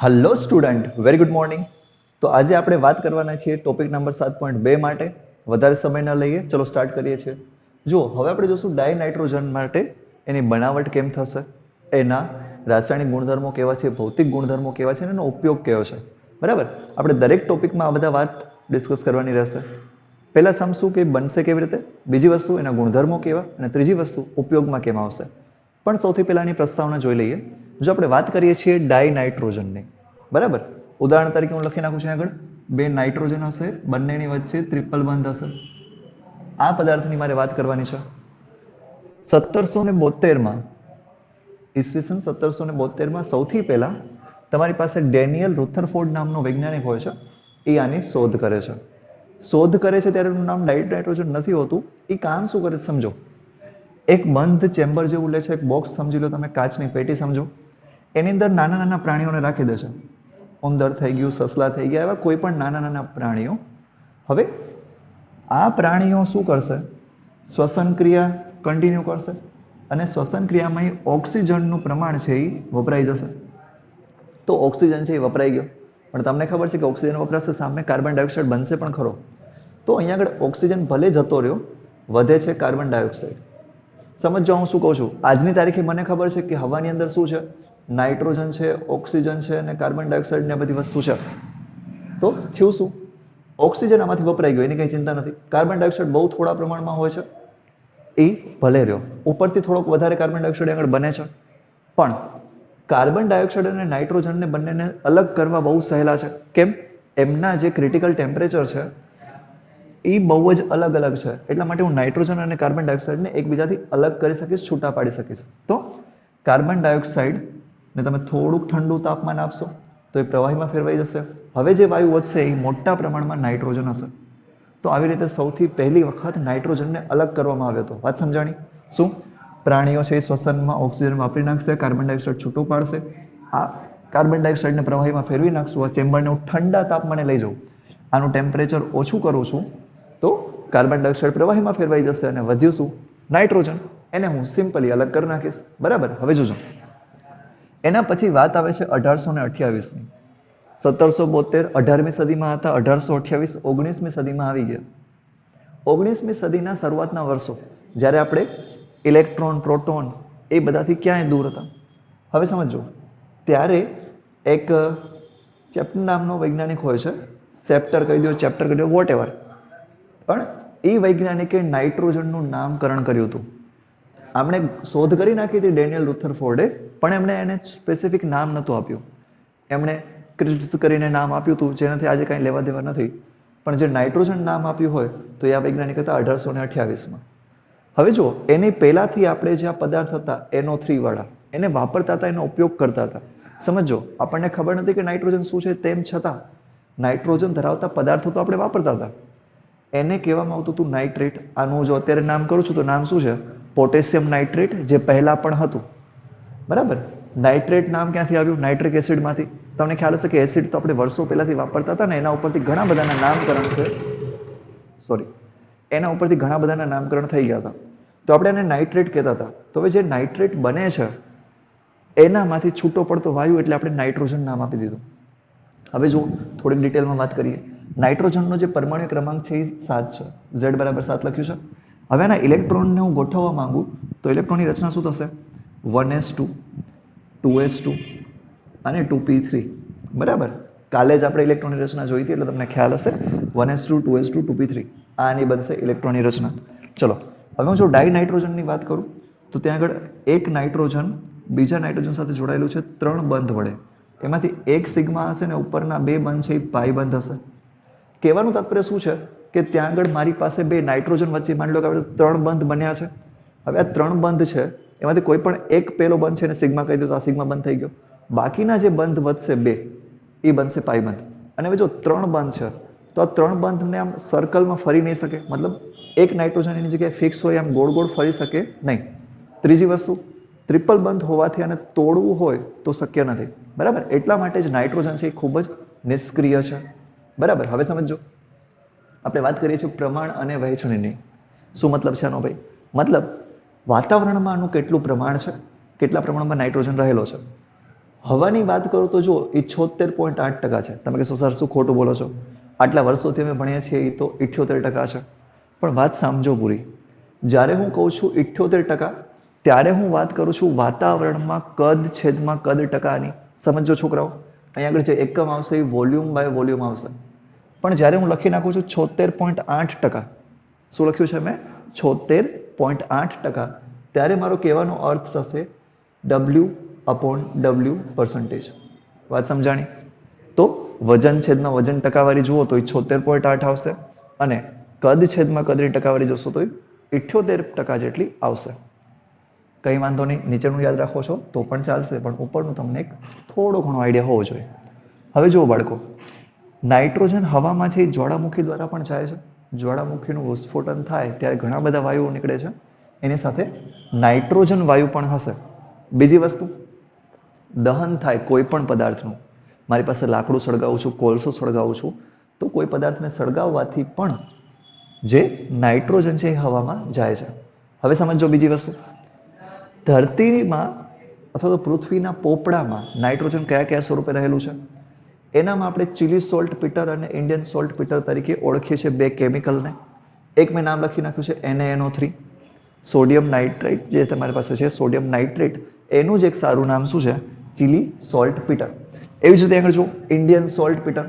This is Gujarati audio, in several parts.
Hello student, very good morning. તો આજે આપણે વાત કરવાના છીએ ટોપિક નંબર 7.2 માટે. વધારે સમય ન લઈએ, ચલો સ્ટાર્ટ કરીએ છીએ. જુઓ, હવે આપણે જોશું ડાયનાઇટ્રોજન માટે એની બનાવટ કેમ થશે, એના રાસાયણિક ગુણધર્મો કેવા છે, ભૌતિક ગુણધર્મો કેવા છે અને એનો ઉપયોગ કેવો છે. બરાબર, આપણે દરેક ટોપિકમાં આ બધા વાત ડિસ્કસ કરવાની રહેશે. પહેલા સમજશું કે બનશે કેવી રીતે, બીજી વસ્તુ એના ગુણધર્મો કેવા, અને ત્રીજી વસ્તુ ઉપયોગમાં કેમ આવશે. પણ સૌથી પહેલા એની પ્રસ્તાવના જોઈ લઈએ. જો આપણે વાત કરીએ છીએ ડાયનાઇટ્રોજનની, બરાબર, ઉદાહરણ તરીકે હું લખી નાખું છું આગળ. બે નાઇટ્રોજન હશે, બંનેની વચ્ચે ટ્રિપલ બંધ હશે. આ પદાર્થની મારે વાત કરવાની છે. 1772માં, ઈસવીસન 1772માં સૌથી પહેલા તમારી પાસે ડેનિયલ રુથરફોર્ડ નામનો વૈજ્ઞાનિક હોય છે. એ આની શોધ કરે છે. શોધ કરે છે ત્યારે એનું નામ ડાયનાઇટ્રોજન નથી હોતું. એ કામ શું કરે સમજો. એક બંધ ચેમ્બર જેવું લે છે, એક બોક્સ સમજી લો તમે, કાચની પેટી સમજો. એની અંદર નાના નાના પ્રાણીઓને રાખી દે છે. ઉંદર થઈ ગયું, સસલા થઈ ગયા, એવા કોઈ પણ નાના નાના પ્રાણીઓ. હવે આ પ્રાણીઓ શું કરશે? શ્વસન ક્રિયા કન્ટિન્યુ કરશે અને શ્વસન ક્રિયામાં ઓક્સિજનનું પ્રમાણ છે એ વપરાઈ જશે. તો ઓક્સિજન છે એ વપરાઈ ગયો, પણ તમને ખબર છે કે ઓક્સિજન વપરાશે, સામે કાર્બન ડાયોક્સાઇડ બનશે પણ ખરો. તો અહીંયા આગળ ઓક્સિજન ભલે જતો રહ્યો, વધે છે કાર્બન ડાયોક્સાઇડ. સમજો હું શું કહું છું. આજની તારીખે મને ખબર છે કે હવાની અંદર શું છે? નાઇટ્રોજન છે, ઓક્સિજન છે અને કાર્બન ડાયોક્સાઇડ ને બધી વસ્તુ છે. તો થયું શું? ઓક્સિજન આમાંથી વપરાઈ ગયો, એની કંઈ ચિંતા નથી. કાર્બન ડાયોક્સાઇડ બહુ થોડા પ્રમાણમાં હોય છે, એ ભલે રહ્યો. ઉપરથી થોડોક વધારે કાર્બન ડાયોક્સાઇડ આગળ બને છે, પણ કાર્બન ડાયોક્સાઇડ અને નાઇટ્રોજનને બંનેને અલગ કરવા બહુ સહેલા છે. કેમ? એમના જે ક્રિટિકલ ટેમ્પરેચર છે એ બહુ જ અલગ અલગ છે. એટલા માટે હું નાઇટ્રોજન અને કાર્બન ડાયોક્સાઇડને એકબીજાથી અલગ કરી શકીશ, છૂટા પાડી શકીશ. તો કાર્બન ડાયોક્સાઇડને તમે થોડુંક ઠંડુ તાપમાન આપશો તો એ પ્રવાહીમાં ફેરવાઈ જશે. હવે જે વાયુ વધશે એ મોટા પ્રમાણમાં નાઇટ્રોજન હશે. તો આવી રીતે સૌથી પહેલી વખત નાઇટ્રોજનને અલગ કરવામાં આવ્યો હતો. વાત સમજાણી? શું? પ્રાણીઓ છે એ શ્વસનમાં ઓક્સિજન વાપરી નાખશે, કાર્બન ડાયોક્સાઇડ છૂટું પાડશે. આ કાર્બન ડાયોક્સાઇડને પ્રવાહીમાં ફેરવી નાખશું. આ ચેમ્બરને હું ઠંડા તાપમાને લઈ જાઉં, આનું ટેમ્પરેચર ઓછું કરું છું, તો કાર્બન ડાયોક્સાઇડ પ્રવાહીમાં ફેરવાઈ જશે અને વધ્યું શું? નાઇટ્રોજન. એને હું સિમ્પલી અલગ કરી નાખીશ. બરાબર, હવે જોજો. એના પછી વાત આવે છે 1828ની. 1772 18મી સદીમાં હતા, 1828 19મી સદીમાં આવી ગયા. 19મી સદીના શરૂઆતના વર્ષો, જ્યારે આપણે ઇલેક્ટ્રોન, પ્રોટોન એ બધાથી ક્યાંય દૂર હતા. હવે સમજો, ત્યારે એક ચેપ્ટર નામનો વૈજ્ઞાનિક હોય છે, સેપ્ટર કહી દો, ચેપ્ટર કહી દો, વોટ એવર. પણ એ વૈજ્ઞાનિકે નાઇટ્રોજનનું નામકરણ કર્યું હતું. આમણે શોધ કરી નાખી હતી ડેનિયલ રુથરફોર્ડે, પણ એમણે એને સ્પેસિફિક નામ નહોતું આપ્યું. એમણે ક્રિટ્સ કરીને નામ આપ્યું હતું, જેનાથી આજે કાંઈ લેવા દેવા નથી. પણ જે નાઇટ્રોજન નામ આપ્યું હોય તો એ આ વૈજ્ઞાનિક હતા 1828માં. હવે જો એની પહેલાથી આપણે જે આ પદાર્થ હતા NO3 વાળા, એને વાપરતા હતા, એનો ઉપયોગ કરતા હતા. સમજો, આપણને ખબર નથી કે નાઇટ્રોજન શું છે, તેમ છતાં નાઇટ્રોજન ધરાવતા પદાર્થો તો આપણે વાપરતા હતા. એને કહેવામાં આવતું હતું નાઇટ્રેટ. આનું જો અત્યારે નામ કરું છું તો નામ શું છે? પોટેશિયમ નાઇટ્રેટ, જે પહેલા પણ હતું. બરાબર, નાઇટ્રેટ નામ ક્યાંથી આવ્યું? નાઇટ્રિક એસિડમાંથી. તમને ખ્યાલ હશે કે એસિડ તો આપણે વર્ષો પહેલાથી વાપરતા હતા ને, એના ઉપરથી ઘણા બધાના નામકરણ છે. સોરી, એના ઉપરથી ઘણા બધાના નામકરણ થઈ ગયા હતા. તો આપણે એને નાઇટ્રેટ કહેતા હતા. તો હવે જે નાઇટ્રેટ બને છે એનામાંથી છૂટો પડતો વાયુ એટલે આપણે નાઇટ્રોજન નામ આપી દીધું. હવે જો થોડીક ડિટેલમાં વાત કરીએ. નાઇટ્રોજનનો જે પરમાણુ ક્રમાંક છે એ 7 છે. Z બરાબર 7 લખ્યું છે. હવે આના ઇલેક્ટ્રોનને હું ગોઠવવા માંગુ તો ઇલેક્ટ્રોનની રચના શું થશે? 1s2, 2s2 અને 2p3. બરાબર, કાલે જ આપણે ઇલેક્ટ્રોનની રચના જોઈ હતી એટલે તમને ખ્યાલ હશે. 1s2, 2s2, 2p3 આની બનશે ઇલેક્ટ્રોનની રચના. ચલો, હવે હું જો ડાયનાઇટ્રોજનની વાત કરું તો ત્યાં આગળ એક નાઇટ્રોજન બીજા નાઇટ્રોજન સાથે જોડાયેલું છે 3 બંધ વડે. એમાંથી એક સિગ્મા હશે ને ઉપરના 2 બંધ છે એ પાઈ બંધ હશે. કહેવાનું તાત્પર્ય શું છે કે ત્યાં આગળ મારી પાસે બે નાઇટ્રોજન વચ્ચે માની લો કે આપણે 3 બંધ બન્યા છે. હવે આ 3 બંધ છે એમાંથી કોઈ પણ એક પેલો બંધ છે ને સિગ્મા કહી દો તો આ સિગ્મા બંધ થઈ ગયો. બાકીના જે બંધ વધશે 2 એ બનશે પાઈ બંધ. અને હવે જો 3 બંધ છે તો આ 3 બંધને આમ સર્કલમાં ફરી નહીં શકે, મતલબ એક નાઇટ્રોજન એની જગ્યાએ ફિક્સ હોય આમ ગોળ ગોળ ફરી શકે નહીં. ત્રીજી વસ્તુ, ટ્રિપલ બંધ હોવાથી આને તોડવું હોય તો શક્ય નથી. બરાબર, એટલા માટે જ નાઇટ્રોજન છે એ ખૂબ જ નિષ્ક્રિય છે. બરાબર, હવે સમજો. આપણે વાત કરીએ છીએ પ્રમાણ અને વહેંચણીની. શું મતલબ છે આનો ભાઈ? મતલબ વાતાવરણમાં આનું કેટલું પ્રમાણ છે, કેટલા પ્રમાણમાં નાઇટ્રોજન રહેલો છે. હવાની વાત કરું તો જો એ 76.8% છે. તમે કહેશો સર શું ખોટું બોલો છો, આટલા વર્ષોથી અમે ભણીએ છીએ એ તો 78% છે. પણ વાત સમજો પૂરી. જ્યારે હું કહું છું 78%, ત્યારે હું વાત કરું છું વાતાવરણમાં કદ છેદમાં કદ ટકાની. સમજો છોકરાઓ, અહીંયા આગળ જે એકમ આવશે એ વોલ્યુમ બાય વોલ્યુમ આવશે. પણ જ્યારે હું લખી નાખું છું 76.8%, શું લખ્યું છે મેં? 76.8%, ત્યારે મારો કહેવાનો અર્થ થશે W/W%. વાત સમજાણી? તો વજન છેદમાં વજન ટકાવારી જુઓ તો એ 76.8 આવશે, અને કદ છેદમાં કદની ટકાવારી જોશો તો એ 78% જેટલી આવશે. કંઈ વાંધો નહીં, નીચેનું યાદ રાખો છો તો પણ ચાલશે, પણ ઉપરનું તમને એક થોડો ઘણો આઈડિયા હોવો જોઈએ. હવે જુઓ બાળકો, નાઇટ્રોજન હવામાં છે એ જ્વાળામુખી દ્વારા પણ જાય છે. જ્વાળામુખીનું વિસ્ફોટન થાય ત્યારે ઘણા બધા વાયુઓ નીકળે છે, એની સાથે નાઇટ્રોજન વાયુ પણ હશે. બીજી વસ્તુ, દહન થાય કોઈ પણ પદાર્થનું, મારી પાસે લાકડું સળગાવું છું, કોલસો સળગાવું છું, તો કોઈ પદાર્થને સળગાવવાથી પણ જે નાઇટ્રોજન છે એ હવામાં જાય છે. હવે સમજો બીજી વસ્તુ, ધરતીમાં અથવા તો પૃથ્વીના પોપડામાં નાઇટ્રોજન કયા કયા સ્વરૂપે રહેલું છે? એનામાં આપણે ચીલી સોલ્ટ પીટર અને ઇન્ડિયન સોલ્ટ પીટર તરીકે ઓળખીએ છીએ બે કેમિકલને. એક મેં નામ લખી નાખ્યું છે NaNO3. સોડિયમ નાઇટ્રેટ જે તમારી પાસે છે, સોડિયમ નાઇટ્રેટ, એનું જ એક સારું નામ શું છે? Chilli salt Peter. એવી જ રીતે આગળ જો Indian salt Peter.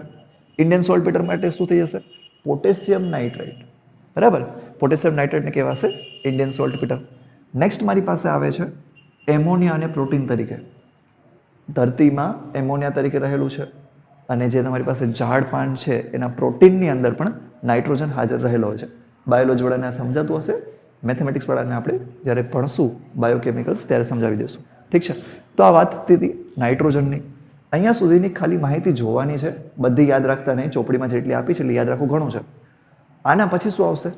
Indian salt Peter માટે શું થઈ જશે? Potassium nitrate. બરાબર, પોટેશિયમ નાઇટ્રેટને કહેવાશે ઇન્ડિયન સોલ્ટ પીટર. નેક્સ્ટ મારી પાસે આવે છે એમોનિયા અને પ્રોટીન તરીકે. ધરતીમાં એમોનિયા તરીકે રહેલું છે, અને જે તમારી પાસે ઝાડ પાન છે એના પ્રોટીનની અંદર પણ નાઇટ્રોજન હાજર રહેલો હોય છે. બાયોલોજી વાળાને સમજાતું હશે, મેથેમેટિક્સ વાળાને આપણે જ્યારે ભણશું બાયોકેમિકલ્સ ત્યારે સમજાવી દઈશું. ઠીક છે, તો આ વાત હતી નાઇટ્રોજનની. અહીંયા સુધીની ખાલી માહિતી જોવાની છે, બધી યાદ રાખતા નહીં. ચોપડીમાં જેટલી આપી છે એટલે યાદ રાખવું ઘણું છે. આના પછી શું આવશે?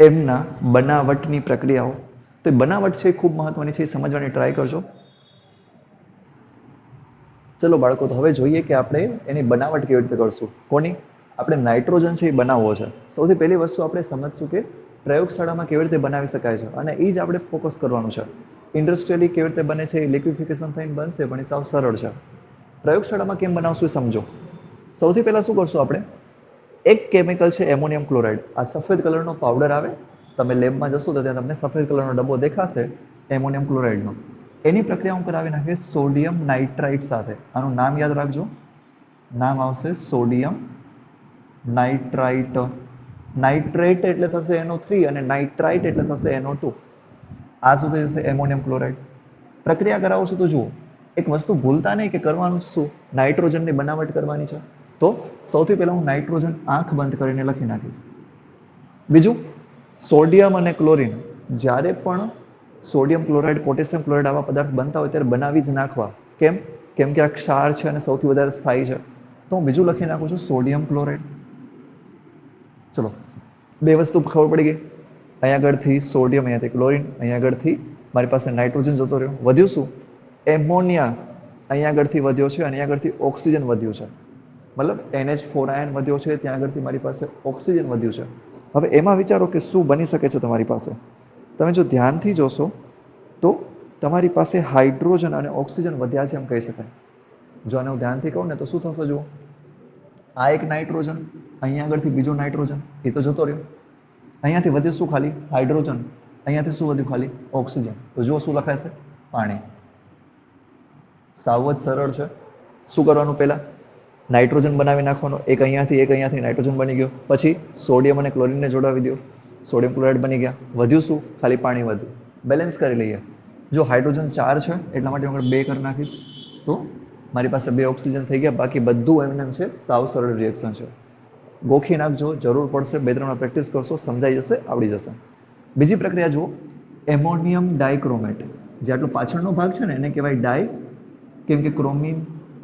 એમના બનાવટની પ્રક્રિયાઓ. તો એ બનાવટ છે એ ખૂબ મહત્વની છે, એ સમજવાની ટ્રાય કરજો. ચલો બાળકો, તો હવે જોઈએ કે આપણે એની બનાવટ કેવી રીતે કરશું. કોની? આપણે નાઇટ્રોજન છે એ બનાવવો છે. સૌથી પહેલી વસ્તુ આપણે સમજશું કે પ્રયોગશાળામાં કેવી રીતે બનાવી શકાય છે, અને એ જ આપણે ફોકસ કરવાનું છે. ઇન્ડસ્ટ્રીયલી કેવી રીતે બને છે, લિક્વિફિકેશન થઈને બનશે, પણ એ સાવ સરળ છે. પ્રયોગશાળામાં કેમ બનાવશું એ સમજો. સૌથી પહેલાં શું કરશું આપણે? એક કેમિકલ છે એમોનિયમ ક્લોરાઇડ. આ સફેદ કલરનો પાવડર આવે, તમે લેબમાં જશો તો ત્યાં તમને સફેદ કલરનો ડબ્બો દેખાશે એમોનિયમ ક્લોરાઇડનો. એની પ્રક્રિયા હું કરાવી નાખીશ સોડિયમ નાઇટ્રાઇટ સાથે. આનું નામ યાદ રાખજો, નામ આવશે સોડિયમ નાઇટ્રાઇટ. નાઇટ્રેટ એટલે થશે NO3 અને નાઇટ્રાઇટ એટલે થશે NO2. આ શું થઈ જશે? Ammonium chloride. પ્રક્રિયા કરાવું છું તો જુઓ, એક વસ્તુ ભૂલતા નહીં કે કરવાનું શું, નાઇટ્રોજનની બનાવટ કરવાની છે. તો સૌથી પહેલા હું નાઇટ્રોજન આંખ બંધ કરીને લખી નાખીશ. બીજું, સોડિયમ અને ક્લોરીન. જ્યારે પણ સોડિયમ ક્લોરાઇડ, પોટેશિયમ ક્લોરાઇડ આવા પદાર્થ બનતા હોય ત્યારે બનાવી જ નાખવા. કેમ? કેમ કે આ ક્ષાર છે અને સૌથી વધારે સ્થાયી છે. તો હું બીજું લખી નાખું છું સોડિયમ ક્લોરાઇડ. ચલો, બે વસ્તુ ખબર પડી ગઈ. અહીંયા આગળથી સોડિયમ, અહીંયાથી ક્લોરીન, અહીંયા આગળથી મારી પાસે નાઇટ્રોજન જતો રહ્યો. વધ્યું શું? એમોનિયા અહીંયા આગળથી વધ્યો છે, અને અહીંયા આગળથી ઓક્સિજન વધ્યું છે. મતલબ NH4 આયન વધ્યો છે, ત્યાં આગળથી મારી પાસે ઓક્સિજન વધ્યું છે. હવે એમાં વિચારો કે શું બની શકે છે તમારી પાસે. તમે જો ધ્યાનથી જોશો તો તમારી પાસે હાઇડ્રોજન અને ઓક્સિજન વધ્યા છે એમ કહી શકાય. જો આને હું ધ્યાનથી કહું ને તો શું થશે? જુઓ, આ એક નાઇટ્રોજન, અહીંયા આગળથી બીજો નાઇટ્રોજન, એ તો જતો રહ્યો. અહીંયાથી વધ્યું શું? ખાલી હાઇડ્રોજન. અહીંયાથી શું વધ્યું? ખાલી ઓક્સિજન. તો જુઓ શું લખાશે? પાણી. સાવ જ સરળ છે. શું કરવાનું? પહેલા નાઇટ્રોજન બનાવી નાખવાનો, એક અહીંયાથી નાઇટ્રોજન બની ગયો. પછી સોડિયમ અને ક્લોરીનને જોડાવી દો, સોડિયમ ક્લોરાઇડ બની ગયા. વધ્યું શું? ખાલી પાણી વધ્યું. બેલેન્સ કરી લઈએ. જો હાઇડ્રોજન 4 છે એટલા માટે હું 2 કરી નાખીશ, તો મારી પાસે 2 ઓક્સિજન થઈ ગયા. બાકી બધું એમને છે, સાવ સરળ રિએક્શન છે. ગોખી નાખજો, જરૂર પડશે 2-3 વાર પ્રેક્ટિસ કરશો, સમજાઈ જશે, આવડી જશે. બીજી પ્રક્રિયા જુઓ, એમોનિયમ ડાયક્રોમેટ. જે આટલો પાછળનો ભાગ છે ને એને કહેવાય ડાય, કેમ કે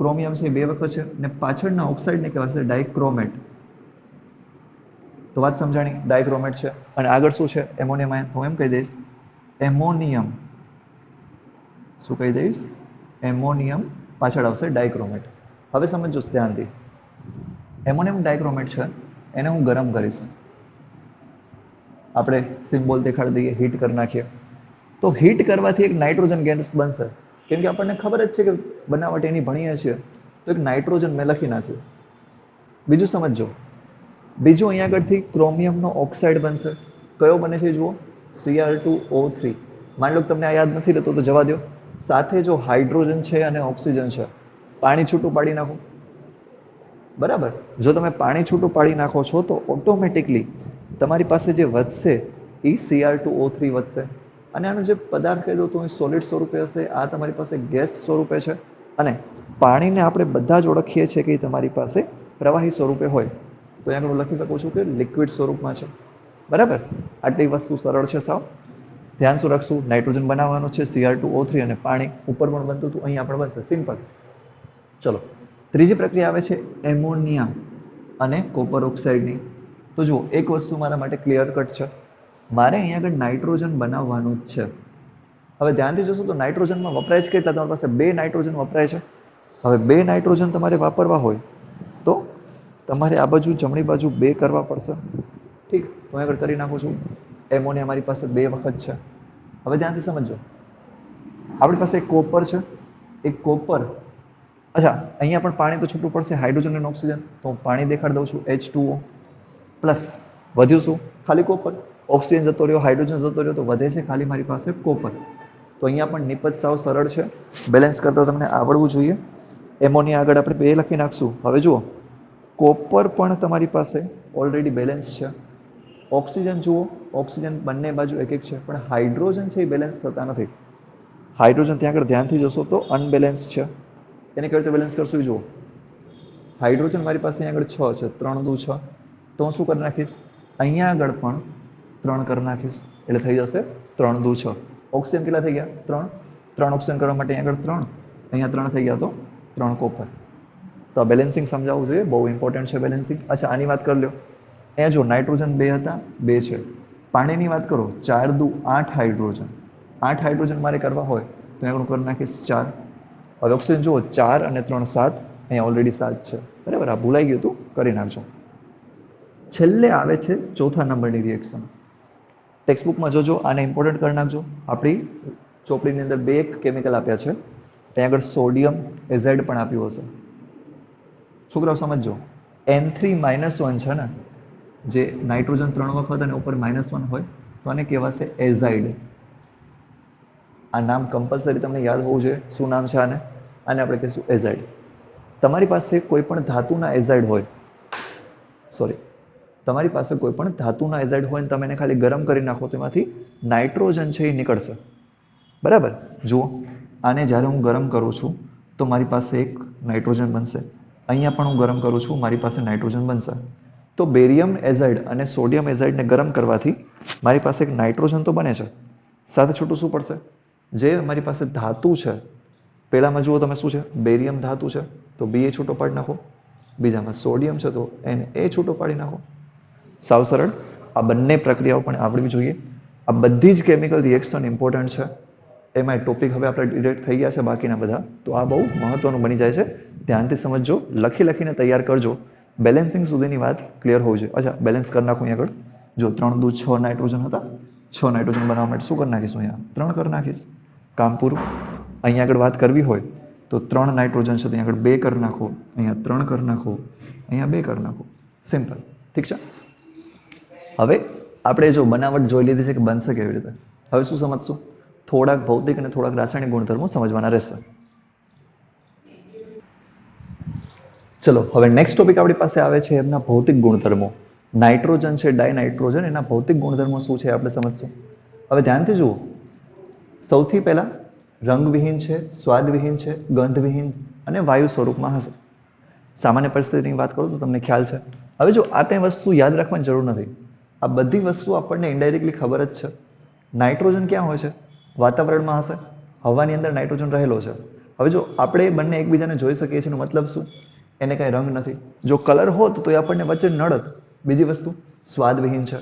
ક્રોમિયમ છે 2 વખત છે, અને પાછળના ઓક્સાઇડને કહેવાશે ડાયક્રોમેટ. તો વાત સમજાણી? ડાયક્રોમેટ છે. અને આગળ શું છે? Ammonium ion. તો એમ કહી દઈશ એમોનિયમ. શું કહી દઈશ? એમોનિયમ. પાછળ આવશે ડાયક્રોમેટ. હવે સમજો ધ્યાનથી. એમોનિયમ ડાયક્રોમેટ છે, એને હું ગરમ કરીશ. આપણે સિમ્બોલ દેખાડી દઈએ, હીટ કરી નાખીએ. તો હીટ કરવાથી એક નાઇટ્રોજન ગેસ બનશે. કેમ કે આપણને ખબર જ છે કે બનાવટ એની ભણીએ છીએ. તો એક નાઇટ્રોજન મેં લખી નાખ્યું. બીજું સમજો, બીજું અહીંયા આગળથી ક્રોમિયમનો ઓક્સાઇડ બનશે. કયો બને છે જુઓ, Cr2O3. માની લો તમને આ યાદ નથી રહેતો તો જવા દો. સાથે જો હાઇડ્રોજન છે અને ઓક્સિજન છે, પાણી છૂટું પાડી નાખો. બરાબર, જો તમે પાણી છૂટું પાડી નાખો છો તો ઓટોમેટિકલી તમારી પાસે જે વધશે એ Cr2O3 વધશે. અને આનો જે પદાર્થ કહી દો તો એ સોલિડ સ્વરૂપે હશે, આ તમારી પાસે ગેસ સ્વરૂપે છે. અને પાણીને આપણે બધા જ ઓળખીએ છીએ કે તમારી પાસે પ્રવાહી સ્વરૂપે હોય. તો અહીંયા હું લખી શકું છું કે લિક્વિડ સ્વરૂપમાં છે. બરાબર, આટલી વસ્તુ સરળ છે સાવ. ધ્યાન શું રાખશું, નાઇટ્રોજન બનાવવાનું છે Cr2O3 અને પાણી ઉપર પણ બનતું હતું, અહીંયા પણ બનશે. સિમ્પલ. ચલો, ત્રીજી પ્રક્રિયા આવે છે એમોનિયા અને કોપર ઓક્સાઇડની. તો જુઓ, એક વસ્તુ મારા માટે ક્લિયર કટ છે, મારે અહીંયા આગળ નાઇટ્રોજન બનાવવાનું જ છે. હવે ધ્યાનથી જોશો તો નાઇટ્રોજનમાં વપરાય છે કેટલા, તમારી પાસે 2 નાઇટ્રોજન વપરાય છે. હવે 2 નાઇટ્રોજન તમારે વાપરવા હોય તો તમારે આ બાજુ જમણી બાજુ 2 કરવા પડશે. ઠીક, હું આગળ કરી નાખું છું. એમોનિયા મારી પાસે 2 વખત છે. હવે ધ્યાનથી સમજો, આપણી પાસે એક કોપર છે, એક કોપર. અચ્છા, અહીંયા પણ પાણી તો છૂટું પડશે, હાઇડ્રોજન અને ઓક્સિજન. તો હું પાણી દેખાડી દઉં છું, H2O પ્લસ વધ્યું શું, ખાલી કોપર. ઓક્સિજન જતો રહ્યો, હાઇડ્રોજન જતો રહ્યો, તો વધે છે ખાલી મારી પાસે કોપર. તો અહીંયા પણ નિપજ સાવ સરળ છે, બેલેન્સ કરતા તમને આવડવું જોઈએ. એમોનિયા આગળ આપણે 2 લખી નાખશું. હવે જુઓ, કોપર પણ તમારી પાસે ઓલરેડી બેલેન્સ છે. ઓક્સિજન જુઓ, ઓક્સિજન બંને બાજુ એક એક છે, પણ હાઇડ્રોજન છે એ બેલેન્સ થતા નથી. હાઇડ્રોજન ત્યાં આગળ ધ્યાનથી જોશો તો અનબેલેન્સ છે. એને કેવી રીતે બેલેન્સ કરશું જુઓ, હાઇડ્રોજન મારી પાસે અહીંયા આગળ 6 છે, 3 દુ 6. તો હું શું કરી નાખીશ, અહીંયા આગળ પણ 3 કરી નાખીશ, એટલે થઈ જશે 3 દુ 6. ઓક્સિજન કેટલા થઈ ગયા, 3. 3 ઓક્સિજન કરવા માટે અહીંયા આગળ 3, અહીંયા 3 થઈ ગયા, તો 3 કોપર. તો આ બેલેન્સિંગ સમજાવવું જોઈએ, બહુ ઇમ્પોર્ટન્ટ છે બેલેન્સિંગ. અચ્છા, આની વાત કરી લો. અહીંયા જો નાઇટ્રોજન 2 હતા, 2 છે. પાણીની વાત કરો, 4 દુ 8 હાઇડ્રોજન. 8 હાઇડ્રોજન મારે કરવા હોય તો અહીંયા કરી નાખીશ 4. હવે ઓક્સિજન જુઓ, 4 અને 3 7, અહીંયા ઓલરેડી 7 છે. બરાબર, આ ભૂલાઈ ગયું હતું, કરી નાખજો. છેલ્લે આવે છે ચોથા નંબરની રિએક્શન. ટેક્સ્ટબુકમાં જોજો, આને ઇમ્પોર્ટન્ટ કરી નાખજો. આપણી ચોપડીની અંદર 2 કેમિકલ આપ્યા છે, ત્યાં આગળ સોડિયમ એઝાઇડ પણ આપ્યું હશે. છોકરાઓ સમજો, N3-1 છે ને, જે નાઇટ્રોજન 3 વખત અને ઉપર -1 હોય તો આને કહેવાશે એઝાઇડ. આ નામ કમ્પલસરી તમને યાદ હોવું જોઈએ. શું નામ છે આને? આને આપણે કહીશું એઝાઇડ. તમારી પાસે કોઈ પણ ધાતુના એઝાઇડ હોય, તમારી પાસે કોઈ પણ ધાતુના એઝાઇડ હોય ને તમે એને ખાલી ગરમ કરી નાખો તો એમાંથી નાઇટ્રોજન છે એ નીકળશે. બરાબર, જુઓ, આને જ્યારે હું ગરમ કરું છું તો મારી પાસે એક નાઇટ્રોજન બનશે. અહીંયા પણ હું ગરમ કરું છું, મારી પાસે નાઇટ્રોજન બનશે. તો બેરિયમ એઝાઇડ અને સોડિયમ એઝાઇડને ગરમ કરવાથી મારી પાસે એક નાઇટ્રોજન તો બને છે, સાથે છૂટું શું પડશે, જે મારી પાસે ધાતુ છે, પહેલામાં જુઓ તમે શું છે, બેરિયમ ધાતુ છે તો Ba છૂટો પાડી નાખો, બીજામાં સોડિયમ છે તો Na છૂટો પાડી નાખો. સાવ સરળ. આ બંને પ્રક્રિયાઓ પણ આવડવી જોઈએ. આ બધી જ કેમિકલ રિએક્શન ઇમ્પોર્ટન્ટ છે. એમાં ટોપિક હવે આપણે ડિરેક્ટ થઈ ગયા છે બાકીના બધા, તો આ બહુ મહત્વનું બની જાય છે. ધ્યાનથી સમજજો, લખીને તૈયાર કરજો. બેલેન્સિંગ સુધીની વાત ક્લિયર હોવી જોઈએ. અચ્છા, બેલેન્સ કરી નાખું અહીંયા આગળ. જો 3 દુ 6 નાઇટ્રોજન હતા, 6 નાઇટ્રોજન બનાવવા માટે શું કરી નાખીશું, અહીંયા 3 કરી નાખીશ, કામ પૂરું. અહીંયા આગળ વાત કરવી હોય તો 3 નાઇટ્રોજન છે, ત્યાં આગળ 2 કરી નાખો, અહીંયા 3 કરી નાખો, અહીંયા 2 કરી નાખો. સિમ્પલ. ઠીક છે. હવે આપણે જો બનાવટ જોઈ લીધી છે કે બનશે કેવી રીતે, હવે શું સમજશું, થોડાક ભૌતિક અને થોડાક રાસાયણિક ગુણધર્મો સમજવાના રહેશે. ચલો, હવે નેક્સ્ટ ટોપિક આપણી પાસે આવે છે એમના ભૌતિક ગુણધર્મો. નાઇટ્રોજન છે, ડાયનાઇટ્રોજન, એના ભૌતિક ગુણધર્મો શું છે આપણે સમજશું. હવે ધ્યાનથી જુઓ, સૌથી પહેલા રંગવિહીન છે, સ્વાદવિહીન છે, ગંધવિહીન અને વાયુ સ્વરૂપમાં હશે. સામાન્ય પરિસ્થિતિની વાત કરું તો તમને ખ્યાલ છે. હવે જો આ કંઈ વસ્તુ યાદ રાખવાની જરૂર નથી, આ બધી વસ્તુ આપણને ઇનડાયરેક્ટલી ખબર જ છે. નાઇટ્રોજન ક્યાં હોય છે, વાતાવરણમાં હશે, હવાની અંદર નાઇટ્રોજન રહેલો છે. હવે જો આપણે બંને એકબીજાને જોઈ શકીએ છીએ, એનો મતલબ શું, એને કાંઈ રંગ નથી. જો કલર હોત તો એ આપણને વચ્ચે નડત. બીજી વસ્તુ, સ્વાદવિહીન છે.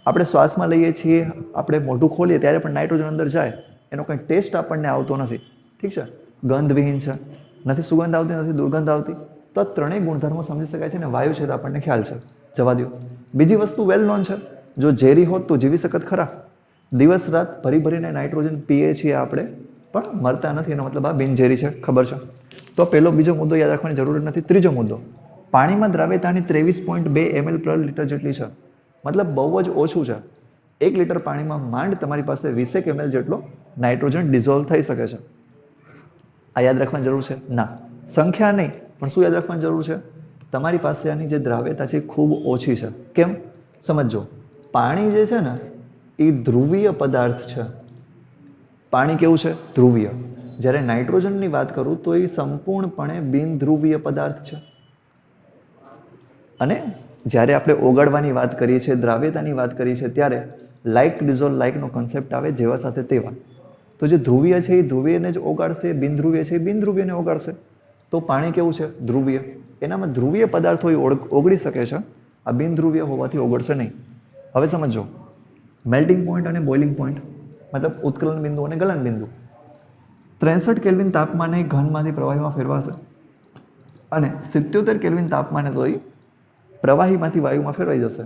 આપણે શ્વાસમાં લઈએ છીએ, આપણે મોઢું ખોલીએ ત્યારે પણ નાઇટ્રોજન અંદર જાય, એનો કંઈ ટેસ્ટ આપણને આવતો નથી. ઠીક છે. ગંધવિહીન છે, નથી સુગંધ આવતી, નથી દુર્ગંધ આવતી. તો આ ત્રણેય ગુણધર્મો સમજી શકાય છે. અને વાયુ છે તો આપણને ખ્યાલ છે, જવા દો. બીજી વસ્તુ વેલ નોન છે, જો ઝેરી હોત તો જીવી શકત ખરા. દિવસ રાત ભરી ભરીને નાઇટ્રોજન પીએ છીએ આપણે, પણ મરતા નથી, એનો મતલબ આ બિનઝેરી છે, ખબર છે. તો પહેલો બીજો મુદ્દો યાદ રાખવાની જરૂર નથી. ત્રીજો મુદ્દો, પાણીમાં દ્રાવ્યતાની 23.2 ml પર લિટર જેટલી છે, મતલબ બહુ જ ઓછું છે. 1 લિટર પાણીમાં માંડ તમારી પાસે 20 ml જેટલો નાઇટ્રોજન ડિઝોલ્વ થઈ શકે છે. આ યાદ રાખવાની જરૂર છે? ના, સંખ્યા નહીં, પણ શું યાદ રાખવાની જરૂર છે? તમારી પાસે આની જે દ્રાવ્યતા છે એ ખૂબ ઓછી છે. કેમ? સમજો, પાણી જે છે ને એ ધ્રુવીય પદાર્થ છે. પાણી કેવું છે? ધ્રુવીય. જ્યારે નાઇટ્રોજનની વાત કરું તો એ સંપૂર્ણપણે બિનધ્રુવીય પદાર્થ છે. અને જ્યારે આપણે ઓગાળવાની વાત કરીએ છીએ, દ્રાવ્યતાની વાત કરીએ છીએ, ત્યારે લાઇક ડિઝોલ્વ લાઇકનો કન્સેપ્ટ આવે, જેવા સાથે તેવા. તો જે ધ્રુવીય છે એ ધ્રુવીયને જ ઓગાળશે, બિનધ્રુવીય છે એ બિનધ્રુવીયને ઓગાળશે. તો પાણી કેવું છે? ધ્રુવીય. એનામાં ધ્રુવીય પદાર્થો ઓગળી શકે છે, આ બિનધ્રુવીય હોવાથી ઓગળશે નહીં. હવે સમજો, મેલ્ટિંગ પોઈન્ટ અને બોઇલિંગ પોઈન્ટ, મતલબ ઉત્કલન બિંદુ અને ગલન બિંદુ. 63 કેલ્વિન તાપમાને ઘનમાંથી પ્રવાહીમાં ફેરવાશે અને 77 કેલ્વિન તાપમાને તો એ પ્રવાહીમાંથી વાયુમાં ફેરવાઈ જશે.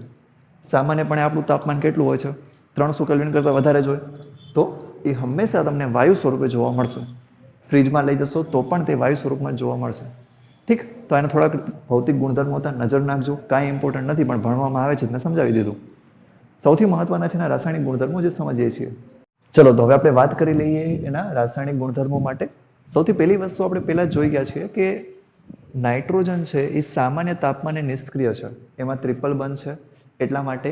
સામાન્યપણે આપણું તાપમાન કેટલું હોય છે? 300 કેલ્વિન કરતાં વધારે જ હોય. તો એ હંમેશા તમને વાયુ સ્વરૂપે જોવા મળશે. ફ્રીજમાં લઈ જશો તો પણ તે વાયુ સ્વરૂપમાં જોવા મળશે. ઠીક, તો એને થોડાક ભૌતિક ગુણધર્મો હતા, નજર નાખજો. કાંઈ ઇમ્પોર્ટન્ટ નથી, પણ ભણવામાં આવે છે, મેં સમજાવી દીધું. સૌથી મહત્વના છે એના રાસાયણિક ગુણધર્મો, જે સમજીએ છીએ. ચલો, તો હવે આપણે વાત કરી લઈએ એના રાસાયણિક ગુણધર્મો માટે. સૌથી પહેલી વસ્તુ આપણે પહેલાં જોઈ ગયા છીએ કે નાઇટ્રોજન છે એ સામાન્ય તાપમાને નિષ્ક્રિય છે. એમાં ટ્રિપલ બંધ છે, એટલા માટે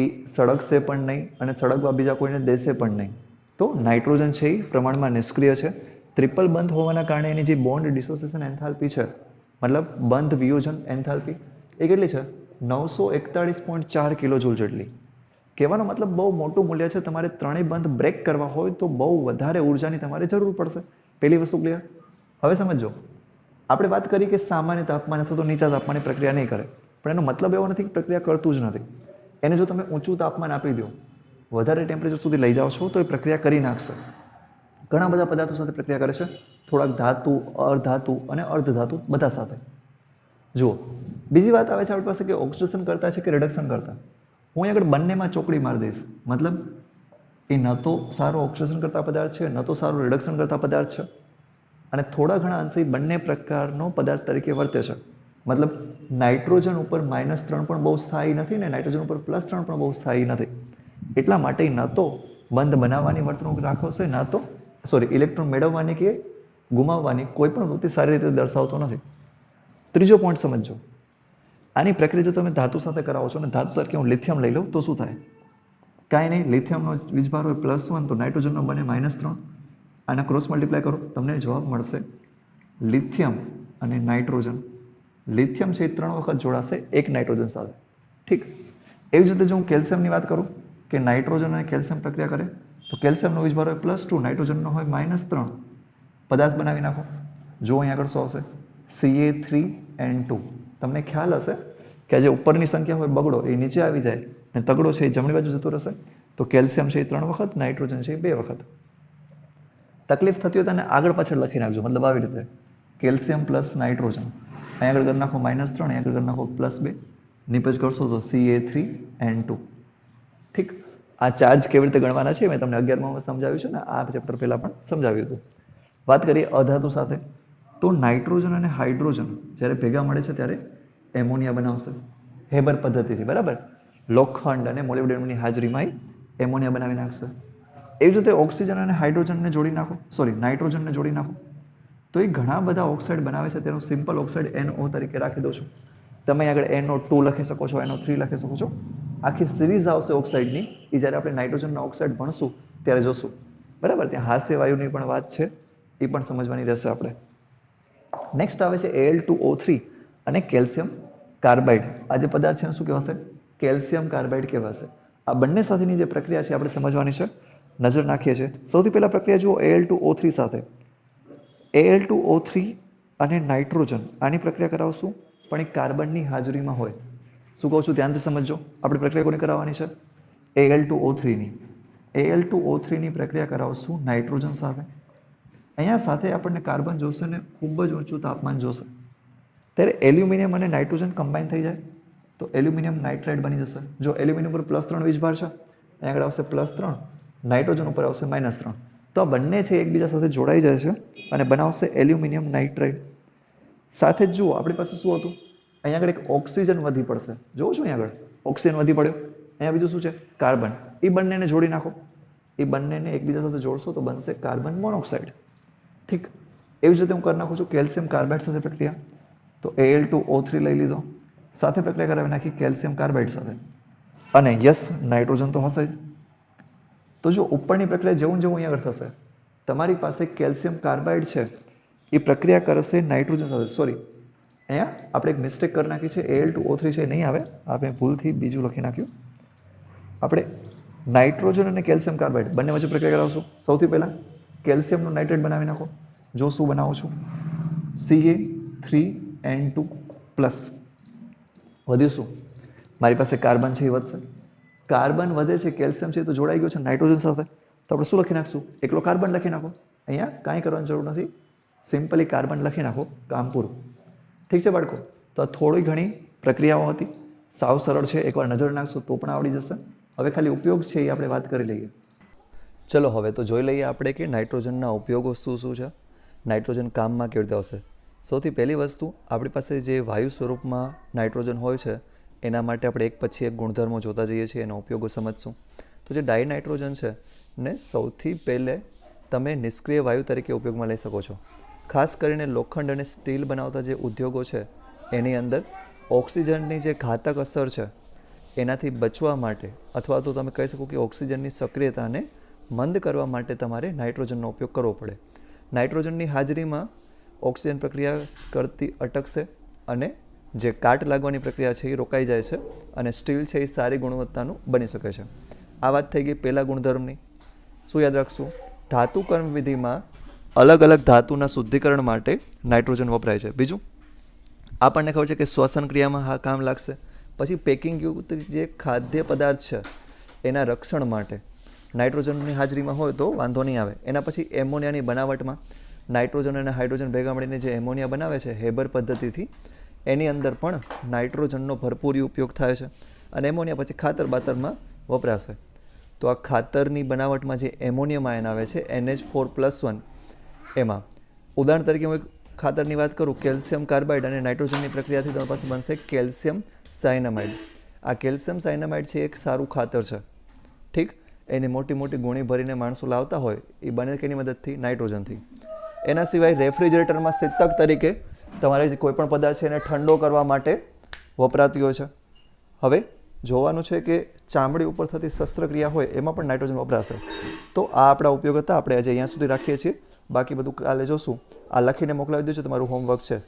એ સળગશે પણ નહીં અને સળગવા બીજા કોઈને દેશે પણ નહીં. તો નાઇટ્રોજન છે એ પ્રમાણમાં નિષ્ક્રિય છે. ટ્રિપલ બંધ હોવાના કારણે એની જે બોન્ડ ડિસોસિએશન એન્થાલ્પી છે, મતલબ બંધ વિયોજન એન્થાલ્પી, એ કેટલી છે? 941.4 કિલોજૂલ જેટલી. કહેવાનો મતલબ બહુ મોટું મૂલ્ય છે. તમારે ત્રણેય બંધ બ્રેક કરવા હોય તો બહુ વધારે ઉર્જાની તમારે જરૂર પડશે. પહેલી વસ્તુ ક્લિયર? હવે સમજો, આપણે વાત કરી કે સામાન્ય તાપમાને અથવા તો નીચા તાપમાને પ્રક્રિયા નહીં કરે, પણ એનો મતલબ એવો નથી કે પ્રક્રિયા કરતું જ નથી. એને જો તમે ઊંચું તાપમાન આપી દો, વધારે ટેમ્પરેચર સુધી લઈ જાઓ છો, તો એ પ્રક્રિયા કરી નાખશે. ઘણા બધા પદાર્થો સાથે પ્રક્રિયા કરે છે, થોડાક ધાતુ, અર્ધાતુ અને અર્ધધાતુ બધા સાથે. જુઓ, બીજી વાત આવે છે આપણી પાસે કે ઓક્સિડેશન કરતા છે કે રિડક્શન કરતા. હું આગળ બંનેમાં ચોકડી મારી દઈશ. મતલબ એ ન તો સારો ઓક્સિડેશન કરતા પદાર્થ છે, ન તો સારો રિડક્શન કરતા પદાર્થ છે, અને થોડા ઘણા અંશે બંને પ્રકારનો પદાર્થ તરીકે વર્તે છે. મતલબ નાઇટ્રોજન ઉપર -3 પણ બહુ સ્થાયી નથી ને નાઇટ્રોજન ઉપર +3 પણ બહુ સ્થાયી નથી. એટલા માટે ન તો બંધ બનાવવાની વર્તણૂક રાખશે, ન તો ઇલેક્ટ્રોન મેળવવાની કે ગુમાવવાની કોઈ પણ વૃત્તિ સારી રીતે દર્શાવતો નથી. ત્રીજો પોઈન્ટ સમજો, આની પ્રક્રિયા જો તમે ધાતુ સાથે કરાવો છો, અને ધાતુ તરીકે હું લિથિયમ લઈ લઉં તો શું થાય? કાંઈ નહીં, લિથિયમનો વીજભાર હોય +1, તો નાઇટ્રોજનનો બને -3. આના ક્રોસ મલ્ટીપ્લાય કરો, તમને જવાબ મળશે લિથિયમ અને નાઇટ્રોજન. લિથિયમ છે એ 3 વખત જોડાશે એક નાઇટ્રોજન સાથે. ઠીક, એવી જ રીતે જો હું કેલ્શિયમની વાત કરું કે નાઇટ્રોજન અને કેલ્શિયમ પ્રક્રિયા કરે, તો કેલ્શિયમનો વીજભાર હોય +2, નાઇટ્રોજનનો હોય -3. પદાર્થ બનાવી નાખો. જો અહીં આગળ શું આવશે? Ca3N2. તમને ખ્યાલ હશે કે જે ઉપરની સંખ્યા હોય બગડો એ નીચે આવી જાય અને તગડો છે એ જમણી બાજુ જતો રહેશે. તો કેલ્શિયમ છે એ 3 વખત, નાઇટ્રોજન છે એ 2 વખત. તકલીફ થતી હોય તો એને આગળ પાછળ લખી નાખજો, મતલબ આવી રીતે કેલ્શિયમ પ્લસ નાઇટ્રોજન. અહીં આગળ કરી નાખો -3, અહીં આગળ કરી નાખો +2, નિપજ કરશો તો Ca3N2. ઠીક, આ ચાર્જ કેવી રીતે ગણવાના છે મેં તમને 11માં સમજાવ્યું છે ને, આ ચેપ્ટર પહેલાં પણ સમજાવ્યું હતું. વાત કરીએ અધાતુ સાથે, તો નાઇટ્રોજન અને હાઇડ્રોજન જ્યારે ભેગા મળે છે ત્યારે એમોનિયા બનાવશે હેબર પદ્ધતિથી, બરાબર? લોખંડ અને મોલિબ્ડેનમની હાજરીમાં એમોનિયા બનાવી નાખશે. એવી જ રીતે ઓક્સિજન અને હાઇડ્રોજનને જોડી નાખો, નાઇટ્રોજનને જોડી નાખો, તો એ ઘણા બધા ઓક્સાઇડ બનાવે છે. તેનું સિમ્પલ ઓક્સાઇડ NO તરીકે રાખી દો છો. તમે આગળ NO2 લખી શકો છો, NO3 લખી શકો છો. આખી સિરીઝ આવશે ઓક્સાઇડની, એ જ્યારે આપણે નાઇટ્રોજનના ઓક્સાઇડ ભણશું ત્યારે જોશું, બરાબર? ત્યાં હાસ્ય વાયુની પણ વાત છે, એ પણ સમજવાની રહેશે આપણે. નેક્સ્ટ આવે છે Al2O3 અને કેલ્શિયમ કાર્બાઇડ. આ જે પદાર્થ છે શું કહેવાશે? કેલ્શિયમ કાર્બાઇડ કહેવાશે. આ બંને સાથેની જે પ્રક્રિયા છે આપણે સમજવાની છે, નજર નાખીએ છીએ. સૌથી પહેલા પ્રક્રિયા જુઓ Al2O3 સાથે. Al2O3 અને નાઇટ્રોજન આની પ્રક્રિયા કરાવશું, પણ એ કાર્બનની હાજરીમાં હોય. શું કહું છું ધ્યાનથી સમજો. આપણે પ્રક્રિયા કોની કરાવવાની છે? Al2O3ની. Al2O3ની પ્રક્રિયા કરાવશું નાઇટ્રોજન સાથે. અહીંયા સાથે આપણને કાર્બન જોશે ને ખૂબ જ ઊંચું તાપમાન જોશે. ત્યારે એલ્યુમિનિયમ અને નાઇટ્રોજન કમ્બાઈન થઈ જાય તો એલ્યુમિનિયમ નાઇટ્રાઇડ બની જશે. જો એલ્યુમિનિયમ પર +3 વીજભાર છે, અહીંયા આગળ આવશે +3, નાઇટ્રોજન ઉપર આવશે -3. તો આ બંને છે એકબીજા સાથે જોડાઈ જાય છે અને બનાવશે એલ્યુમિનિયમ નાઇટ્રાઇડ. સાથે જ જુઓ આપણી પાસે શું હતું, અહીંયા આગળ એક ઓક્સિજન વધી પડશે. જોવો છો અહીંયા આગળ ઓક્સિજન વધી પડ્યો. અહીંયા બીજું શું છે, કાર્બન. એ બંનેને જોડી નાખો. એ બંનેને એકબીજા સાથે જોડશો તો બનશે કાર્બન મોનોક્સાઇડ. ઠીક, એવી જ રીતે હું કરી નાખું છું કેલ્શિયમ કાર્બાઇડ સાથે પ્રક્રિયા. તો Al2O3 લઈ લીધો, સાથે પ્રક્રિયા કરાવી નાખી કેલ્શિયમ કાર્બાઇડ સાથે. અને યસ, નાઇટ્રોજન તો હશે જ. તો જો ઉપરની પ્રક્રિયા જેવું જેવું અહીંયા આગળ થશે, તમારી પાસે કેલ્શિયમ કાર્બાઇડ છે એ પ્રક્રિયા કરશે નાઇટ્રોજન સાથે. સોરી, અહીંયા આપણે એક મિસ્ટેક કરી નાખી છે, Al2O3 છે નહીં આવે, આપણે ભૂલથી બીજું લખી નાખ્યું. આપણે નાઇટ્રોજન અને કેલ્શિયમ કાર્બાઇડ બંને વચ્ચે પ્રક્રિયા કરાવશું. સૌથી પહેલાં કેલ્શિયમનું નાઇટ્રેટ બનાવી નાખો. જો શું બનાવું છું, Ca3N2+. વધ્યું શું, મારી પાસે કાર્બન છે એ વધશે. કાર્બન વધે છે, કેલ્શિયમ છે તો જોડાઈ ગયો છે નાઇટ્રોજન સાથે, તો આપણે શું લખી નાખશું, એકલો કાર્બન લખી નાખો. અહીંયા કાંઈ કરવાની જરૂર નથી, સિમ્પલી કાર્બન લખી નાખો, કામ પૂરું. ઠીક છે બાળકો, તો આ થોડી ઘણી પ્રક્રિયાઓ હતી, સાવ સરળ છે, એકવાર નજર નાખશો તો પણ આવડી જશે. હવે ખાલી ઉપયોગ છે એ આપણે વાત કરી લઈએ. ચલો હવે તો જોઈ લઈએ આપણે કે નાઇટ્રોજનના ઉપયોગો શું શું છે, નાઇટ્રોજન કામમાં કેવી રીતે આવશે. સૌથી પહેલી વસ્તુ, આપણી પાસે જે વાયુ સ્વરૂપમાં નાઇટ્રોજન હોય છે એના માટે આપણે એક પછી એક ગુણધર્મો જોતા જઈએ છીએ, એનો ઉપયોગો સમજશું. તો જે ડાયનાઇટ્રોજન છે ને સૌથી પહેલે તમે નિષ્ક્રિય વાયુ તરીકે ઉપયોગમાં લઈ શકો છો. ખાસ કરીને લોખંડ અને સ્ટીલ બનાવતા જે ઉદ્યોગો છે એની અંદર ઓક્સિજનની જે ઘાતક અસર છે એનાથી બચવા માટે, અથવા તો તમે કહી શકો કે ઓક્સિજનની સક્રિયતાને મંદ કરવા માટે તમારે નાઇટ્રોજનનો ઉપયોગ કરવો પડે. નાઇટ્રોજનની હાજરીમાં ઓક્સિજન પ્રક્રિયા કરતી અટકશે અને જે કાટ લાગવાની પ્રક્રિયા છે એ રોકાઈ જાય છે અને સ્ટીલ છે એ સારી ગુણવત્તાનું બની શકે છે. આ વાત થઈ ગઈ પહેલા ગુણધર્મની. શું યાદ રાખશું, ધાતુ કર્મ વિધિમાં અલગ અલગ ધાતુના શુદ્ધિકરણ માટે નાઇટ્રોજન વપરાય છે. બીજું, આપણને ખબર છે કે શ્વસન ક્રિયામાં હા કામ લાગશે. પછી પેકિંગયુક્ત જે ખાદ્ય પદાર્થ છે એના રક્ષણ માટે નાઇટ્રોજનની હાજરીમાં હોય તો વાંધો નહીં આવે. એના પછી એમોનિયાની બનાવટમાં નાઇટ્રોજન અને હાઇડ્રોજન ભેગા મળીને જે એમોનિયા બનાવે છે હેબર પદ્ધતિથી, એની અંદર પણ નાઇટ્રોજનનો ભરપૂર ઉપયોગ થાય છે અને એમોનિયા પછી ખાતર બાતરમાં વપરાશે. તો આ ખાતરની બનાવટમાં જે એમોનિયમ આયન આવે છે NH4+1, એમાં ઉદાહરણ તરીકે હું એક ખાતરની વાત કરું, કેલ્શિયમ કાર્બાઇડ અને નાઇટ્રોજનની પ્રક્રિયાથી તમારી પાસે બનશે કેલ્શિયમ સાયનામાઇડ. આ કેલ્શિયમ સાયનામાઇડ છે એક સારું ખાતર છે. ઠીક, એની મોટી મોટી ગુણી ભરીને માણસો લાવતા હોય એ બને કેની મદદથી, નાઇટ્રોજનથી. એના સિવાય રેફ્રિજરેટરમાં શીતક તરીકે તમારે જે કોઈ પણ પદાર્થ છે એને ઠંડો કરવા માટે વપરાતી હોય છે. હવે જોવાનું છે કે ચામડી ઉપર થતી શસ્ત્રક્રિયા હોય એમાં પણ નાઇટ્રોજન વપરાશે. તો આ આપણા ઉપયોગ હતા, આપણે આજે અહીંયા સુધી રાખીએ છીએ. બાકી બધું કાલે જોશું. આ લખીને મોકલાવી દેજો, તમારું હોમવર્ક છે.